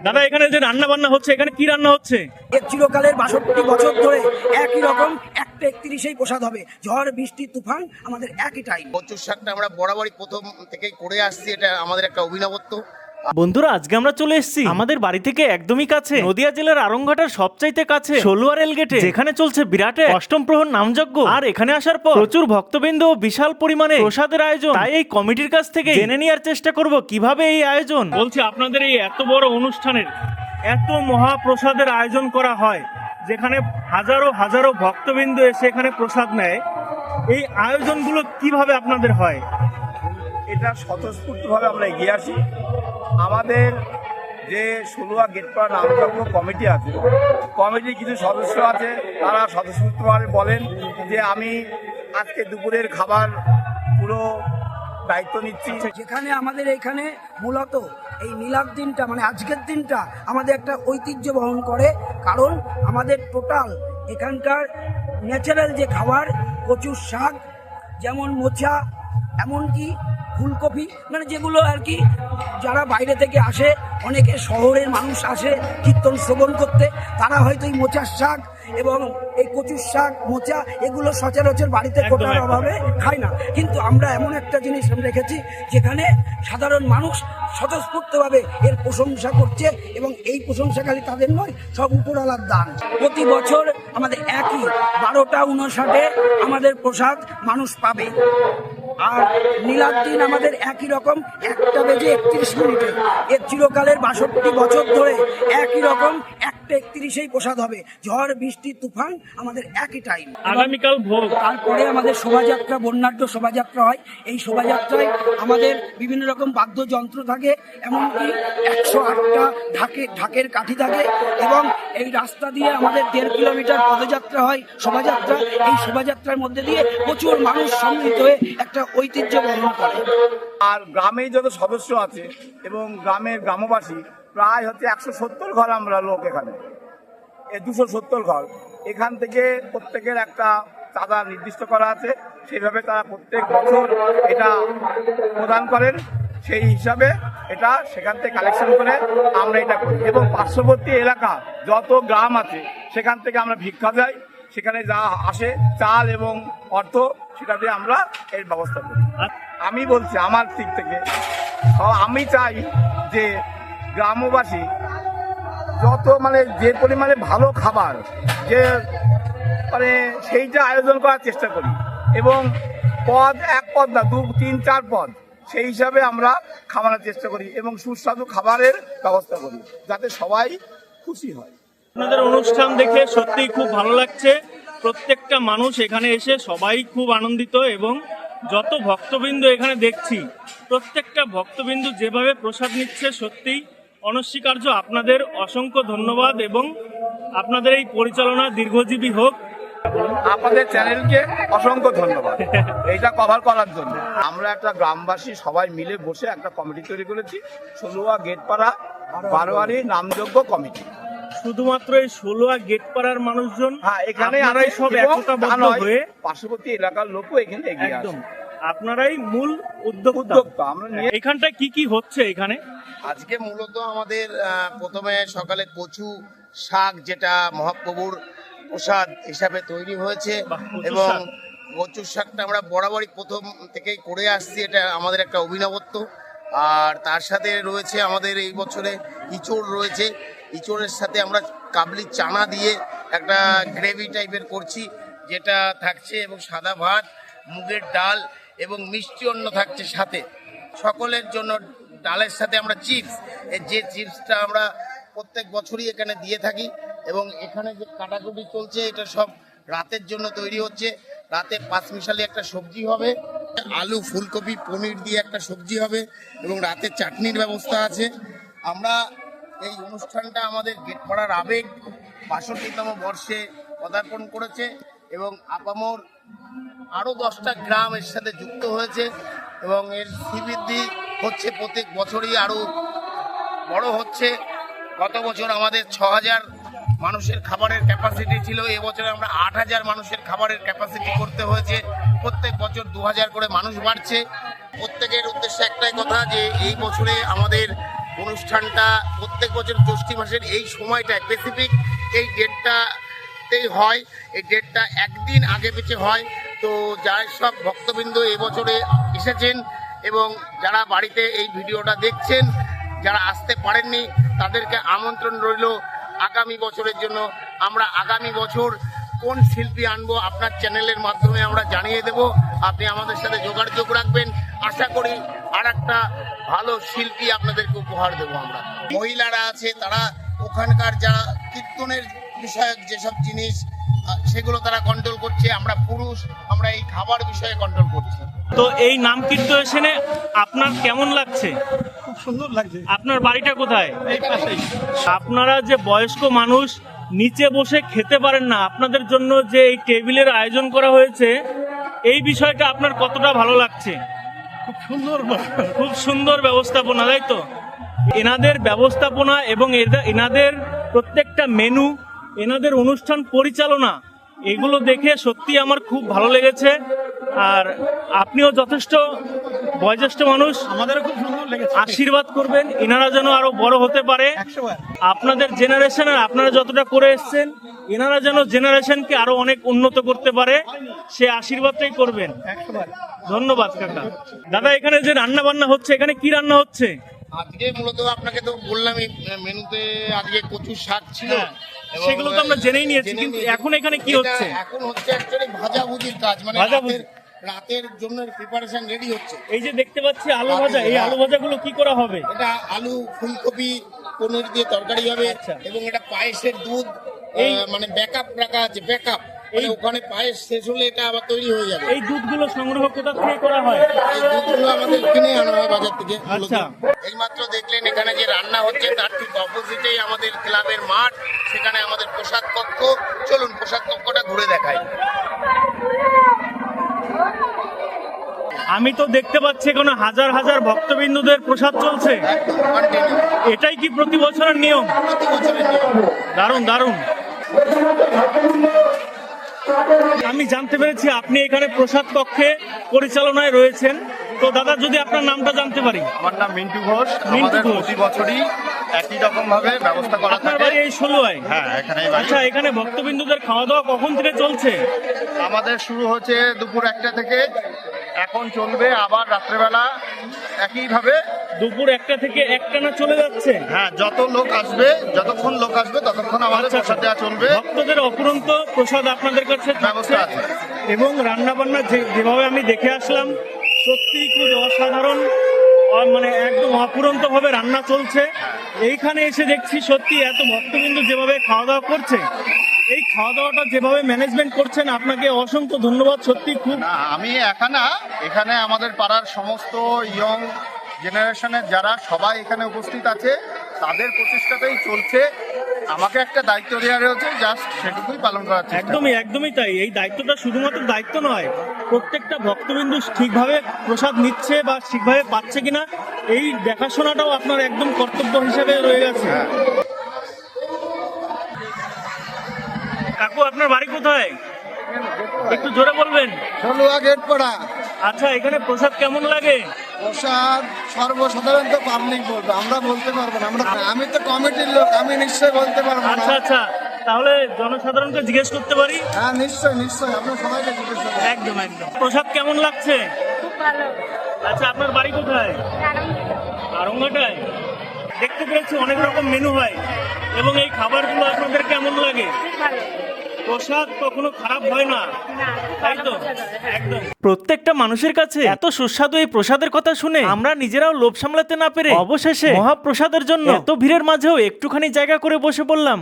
দাদা এখানে যে রান্না বান্না হচ্ছে, এখানে কি রান্না হচ্ছে? এর চিরকালের ৬২ বছর ধরে একই রকম, একটা ৩১এই প্রসাদ হবে। ঝড় বৃষ্টি তুফান আমাদের একই টাইম। কচুর শাকটা আমরা বরাবরই প্রথম থেকেই করে আসছি, এটা আমাদের একটা অভিনবত্ব। বন্ধুরা, আজকে আমরা চলে এসেছি আমাদের বাড়ি থেকে একদমই কাছে, নদিয়া জেলার আড়ংঘাটার সবচাইতে কাছে ষোলোয়া রেল গেটে, যেখানে চলছে বিরাটে অষ্টম প্রহর নামযজ্ঞ। আর এখানে আসার পর প্রচুর ভক্তবৃন্দ ও বিশাল পরিমাণে প্রসাদের আয়োজন। তাই এই কমিটির কাছ থেকে জেনে নেওয়ার চেষ্টা করব কিভাবে এই আয়োজন। বলছি, আপনাদের এই এত বড় অনুষ্ঠানের এত মহাপ্রসাদের আয়োজন করা হয়, যেখানে হাজারো হাজারো ভক্তবৃন্দ এসে এখানে প্রসাদ নেয়, এই আয়োজনগুলো কিভাবে আপনাদের হয়? এটা স্বতঃস্ফূর্তভাবে আমরা এগিয়ে আসি। আমাদের যে ষোলোয়া গেটপাড়া নামযজ্ঞ কমিটি আছে, কমিটির কিছু সদস্য আছে, তারা স্বতঃস্ফূর্তভাবে বলেন যে আমি আজকে দুপুরের খাবার পুরো দায়িত্ব নিচ্ছি। যেখানে আমাদের এখানে মূলত এই মিলাদ দিনটা, মানে আজকের দিনটা আমাদের একটা ঐতিহ্য বহন করে। কারণ আমাদের টোটাল এখানকার ন্যাচারাল যে খাবার, কচুর শাক, যেমন মোচা, এমনকি ফুলকপি, মানে যেগুলো আর কি যারা বাইরে থেকে আসে, অনেকে শহরের মানুষ আসে কীর্তন শ্রবণ করতে, তারা হয়তো এই মোচার শাক এবং এই কচুর শাক, মোচা এগুলো সচরাচর বাড়িতে কোটার অভাবে খায় না। কিন্তু আমরা এমন একটা জিনিস রেখেছি যেখানে সাধারণ মানুষ স্বতঃস্ফূর্তভাবে এর প্রশংসা করছে, এবং এই প্রশংসা খালি তাদের নয়, সব উপরওয়ালার দান। প্রতি বছর আমাদের একই 12:59 আমাদের প্রসাদ মানুষ পাবে। আর নীলার দিন আমাদের একই রকম 1:31 এর চিরকালের ৬২ বছর ধরে একই রকম 1:31এই প্রসাদ হবে। ঝড় বৃষ্টি তুফান আমাদের একই টাইম। আগামীকাল ভোগ, তারপরে আমাদের শোভাযাত্রা, বর্ণাঢ্য শোভাযাত্রা হয়। এই শোভাযাত্রায় আমাদের বিভিন্ন রকম বাদ্যযন্ত্র থাকে, এমনকি 108টা ঢাকের কাঠি থাকে, এবং এই রাস্তা দিয়ে আমাদের 1.5 কিলোমিটার পদযাত্রা হয়, শোভাযাত্রা। এই শোভাযাত্রার মধ্যে দিয়ে প্রচুর মানুষ সম্মিলিত হয়ে একটা ঐতিহ্য বহন করে। আর গ্রামে যত সদস্য আছে এবং গ্রামের গ্রামবাসী প্রায় হচ্ছে 170 ঘর আমরা লোক, এখানে 270 ঘর। এখান থেকে প্রত্যেকের একটা চাঁদা নির্দিষ্ট করা আছে, সেইভাবে তারা প্রত্যেক বছর এটা প্রদান করেন। সেই হিসাবে এটা সেখান থেকে কালেকশন করে আমরা এটা করি, এবং পার্শ্ববর্তী এলাকা যত গ্রাম আছে সেখান থেকে আমরা ভিক্ষা যাই, সেখানে যা আসে চাল এবং অর্থ, সেটা দিয়ে আমরা এর ব্যবস্থা করি। আমি বলছি আমার দিক থেকে, আমি চাই যে গ্রামবাসী যত যে পরিমাণে ভালো খাবার, যে সেইটা আয়োজন করার চেষ্টা করি, এবং পদ এক পদ না, 2, 3, 4 পদ, সেই হিসাবে আমরা খাওয়ানোর চেষ্টা করি এবং সুস্বাদু খাবারের ব্যবস্থা করি, যাতে সবাই খুশি হয়। আপনাদের অনুষ্ঠান দেখে সত্যিই খুব ভালো লাগছে। প্রত্যেকটা মানুষ এখানে এসে সবাই খুব আনন্দিত, এবং যত ভক্তবৃন্দ এখানে দেখছি, প্রত্যেকটা ভক্তবৃন্দ যেভাবে প্রসাদ নিচ্ছে, সত্যিই অনস্বীকার্য। আপনাদের অসংখ্য ধন্যবাদ, এবং আপনাদের এই পরিচালনা দীর্ঘজীবী হোক। আপনাদের চ্যানেলকে অসংখ্য ধন্যবাদ এইটা কভার করার জন্য। আমরা একটা গ্রামবাসী সবাই মিলে বসে একটা কমিটি তৈরি করেছি, ষোলোয়া গেটপাড়া বারোয়ারি নামযজ্ঞ কমিটি। শুধুমাত্র এই ষোলোয়া গেটপাড়ার মানুষজন, হ্যাঁ, এখানে আপনারাই সব একতাবদ্ধ হয়ে, পার্শ্ববর্তী এলাকার লোকও এখানে এগিয়ে একদম আসে। আপনারাই মূল উদ্যোক্তা। আমরা নিয়ে এখানটায় কি কি হচ্ছে এখানে? আজকে মূলত আমাদের প্রথমে সকালে কচু শাক, যেটা মহাপ্রভুর প্রসাদ হিসাবে তৈরি হয়েছে, এবং কচুর শাকটা আমরা বরাবরই প্রথম থেকেই করে আসছি, এটা আমাদের একটা অভিনবত্ব। আর তার সাথে রয়েছে আমাদের এই বছরে ইঁচড় রয়েছে, ইঁচড়ের সাথে আমরা কাবলি চানা দিয়ে একটা গ্রেভি টাইপের করছি, যেটা থাকছে, এবং সাদা ভাত, মুগের ডাল এবং মিষ্টি অন্ন থাকছে সাথে। সকলের জন্য ডালের সাথে আমরা চিপস, যে চিপসটা আমরা প্রত্যেক বছরই এখানে দিয়ে থাকি, এবং এখানে যে কাটাকুটি চলছে, এটা সব রাতের জন্য তৈরি হচ্ছে। রাতে 5 মিশালি একটা সবজি হবে, আলু, ফুলকপি, পনির দিয়ে একটা সবজি হবে, এবং রাতে চাটনির ব্যবস্থা আছে। আমরা এই অনুষ্ঠানটা আমাদের গেটপাড়ার আবেগ ৬২তম বর্ষে পদার্পণ করেছে, এবং আপামর আরও 10টা গ্রাম এর সাথে যুক্ত হয়েছে, এবং এর শ্রীবৃদ্ধি হচ্ছে প্রত্যেক বছরই আরও বড় হচ্ছে। গত বছর আমাদের 6000 মানুষের খাবারের ক্যাপাসিটি ছিল, এবছরে আমরা 8000 মানুষের খাবারের ক্যাপাসিটি করতে হয়েছে। প্রত্যেক বছর 2000 করে মানুষ বাড়ছে। প্রত্যেকের উদ্দেশ্যে একটাই কথা, যে এই বছরে আমাদের অনুষ্ঠানটা প্রত্যেক বছর জ্যৈষ্ঠ মাসের এই সময়টা স্পেসিফিক এই ডেটটাতেই হয়। এই ডেটটা একদিন আগে পিছে হয়। তো যারা সব ভক্তবৃন্দ এবছরে এসেছেন এবং যারা বাড়িতে এই ভিডিওটা দেখছেন, যারা আসতে পারেননি তাদেরকে আমন্ত্রণ রইল আগামী বছরের জন্য। আমরা আগামী বছর কোন শিল্পী আনবো আপনার চ্যানেলের মাধ্যমে আমরা জানিয়ে দেব। আপনি আমাদের সাথে যোগাযোগ রাখবেন। আশা করি আর একটা ভালো শিল্পী আপনাদেরকে উপহার দেবো আমরা। মহিলারা আছে, তারা ওখানকার যারা কীর্তনের বিষয়ক যেসব জিনিস সেগুলো তারা কন্ট্রোল করছে। আমরা পুরুষ, আমরা এই খাবার বিষয়ে কন্ট্রোল করছি। তো এই নাম কীর্তনে আপনার কেমন লাগছে? খুব সুন্দর লাগছে। আপনার বাড়িটা কোথায়? এই পাশেই। আপনারা যে বয়স্ক মানুষ নিচে বসে খেতে পারেন না, আপনাদের জন্য যে এই টেবিলের আয়োজন করা হয়েছে, এই বিষয়টা আপনার কতটা ভালো লাগছে? খুব সুন্দর। খুব সুন্দর ব্যবস্থাপনা, তাই তো? এনাদের ব্যবস্থাপনা এবং এনাদের প্রত্যেকটা মেনু, এনাদের অনুষ্ঠান পরিচালনা, এগুলো দেখে সত্যি আমার খুব ভালো লেগেছে। আর আপনিও যথেষ্ট বয়োজ্যেষ্ঠ মানুষ, আমাদেরও খুব সুন্দর লেগেছে। আশীর্বাদ করবেন এনারা যেন আরো বড় হতে পারে। 100 বার। আপনাদের জেনারেশন আর আপনারা যতটা করে এসছেন, এনারা যেন জেনারেশনকে আরো অনেক উন্নত করতে পারে, সে আশীর্বাদটাই করবেন। 100 বার। ধন্যবাদ কাকা। দাদা, এখানে যে রান্না বান্না হচ্ছে, এখানে কি রান্না হচ্ছে? আজকে মূলত আপনাকে তো বললামই মেনুতে আজকে কচুর শাক ছিল। হ্যাঁ, এবং সেগুলো তো আমরা জেনেই নিয়েছি, জেনে কিন্তু নিয়েছি। এখন এখানে কি এটা হচ্ছে? এখন হচ্ছে অ্যাকচুয়ালি ভাজাভুজির কাজ, মানে ভাজাভুজি। রাতের জন্য প্রিপারেশন রেডি হচ্ছে। এই যে দেখতে পাচ্ছি আলু ভাজা, এই আলু ভাজাগুলো কি করা হবে? এটা আলু, ফুলকপি, পনির দিয়ে তরকারি হবে। আচ্ছা। এবং এটা পায়েসের দুধ মানে ব্যাকআপ রাখা আছে। ব্যাকআপ এই ওখানে পায়েস শেষ হলে এটা আবার তৈরি হয়ে যাবে। এই দুধগুলো সংগ্রহ কোথা থেকে করা হয়? এই দুধগুলো আমাদের কিনে আনা হয় বাজার থেকে। আচ্ছা। এইমাত্র দেখলেন এখানে যে রান্না হচ্ছে, তার ঠিক অপোজিটেই আমাদের ক্লাবের মাঠ, সেখানে আমাদের প্রসাদ কক্ষ। চলুন প্রসাদ কক্ষটা ঘুরে দেখাই। আমি তো দেখতে পাচ্ছি এখানে হাজার হাজার ভক্তবিন্দুদের প্রসাদ চলছে। একদম কন্টিনিউ, এটাই কি প্রতি বছরের নিয়ম? প্রতি বছরের নিয়ম। দারুণ দারুণ। আমি জানতে পেরেছি আপনি এখানে প্রসাদ কক্ষে পরিচালনায় রয়েছেন। তো দাদা, যদি আপনার নামটা জানতে পারি। আমার নাম মিন্টু ঘোষ। মিন্টু আমাদের ঘোষ। প্রতি বছরই একই রকম ভাবে ব্যবস্থা করা আপনার থাকে। বাড়ি এই 16-আয়? হ্যাঁ, এখানেই বাড়ি। আচ্ছা, এখানে ভক্তবিন্দুদের খাওয়া দাওয়া কখন থেকে চলছে? আমাদের শুরু হচ্ছে দুপুর 1টা থেকে, এখন চলবে আবার রাত্রেবেলা একইভাবে। দুপুর 1টা থেকে একটানা চলে যাচ্ছে? হ্যাঁ, যত লোক আসবে, যতক্ষণ লোক আসবে ততক্ষণ আমাদের আচ্ছা, প্রসাদ দেওয়া চলবে। ভক্তদের অপুরন্ত প্রসাদ আপনাদের কাছে ব্যবস্থা থাকছে। আছে। এবং রান্না বান্না যেভাবে আমি দেখে আসলাম, সত্যি খুব অসাধারণ, মানে একদম অপুরন্ত ভাবে রান্না চলছে। এইখানে এসে দেখছি সত্যি এত ভক্তবিন্দু যেভাবে খাওয়া দাওয়া করছে, এই খাওয়া দাওয়াটা যেভাবে ম্যানেজমেন্ট করছেন, আপনাকে অসংখ্য ধন্যবাদ। সত্যি খুব না, আমি একা না, এখানে আমাদের পাড়ার সমস্ত ইয়ং জেনারেশনের যারা সবাই এখানে উপস্থিত আছে, তাদের প্রচেষ্টাতেই চলছে। আমাকে একটা দায়িত্ব দেওয়া রয়েছে, জাস্ট সেটুকুই পালন করার চেষ্টা। একদমই একদমই তাই। এই দায়িত্বটা শুধুমাত্র দায়িত্ব নয়, প্রত্যেকটা ভক্তবিন্দু ঠিকভাবে প্রসাদ নিচ্ছে বা ঠিকভাবে পাচ্ছে কিনা, এই দেখাশোনাটাও আপনার একদম কর্তব্য হিসেবে রয়ে গেছে। কাকু, আপনার বাড়ি কোথায়? একটু জোরে বলবেন। ষোলোয়া গেট পড়া। আচ্ছা, এখানে প্রসাদ কেমন লাগে? প্রসাদ সর্বসাধারণত পাবলিক বলবে, আমরা বলতে পারবো না। আমি তো কমিটির লোক, আমি নিশ্চয় বলতে পারবো না। আচ্ছা আচ্ছা, তাহলে জনসাধারণকে জিজ্ঞেস করতে পারি? হ্যাঁ, নিশ্চয় নিশ্চয়, আপনার সবাইকে জিজ্ঞেস করবো। একদম একদম। প্রসাদ কেমন লাগছে? খুব ভালো। আচ্ছা, আপনার বাড়ি কোথায়? আরঙ্গাটায়। দেখতে পেরেছি অনেক রকম মেনু হয়, এবং এই খাবারগুলো আপনাদের কেমন লাগে? খুব ভালো। প্রসাদ কখনো খারাপ হয় না, না, তাই তো? ভালো প্রসাদ হয়, হ্যাঁ। একদম। প্রত্যেকটা মানুষের কাছে এত সুস্বাদু এই প্রসাদের কথা শুনে আমরা নিজেরাও লোভ সামলাতে না পেরে অবশেষে মহাপ্রসাদের জন্য এত ভিড়ের মাঝেও একটুখানি জায়গা করে বসে পড়লাম।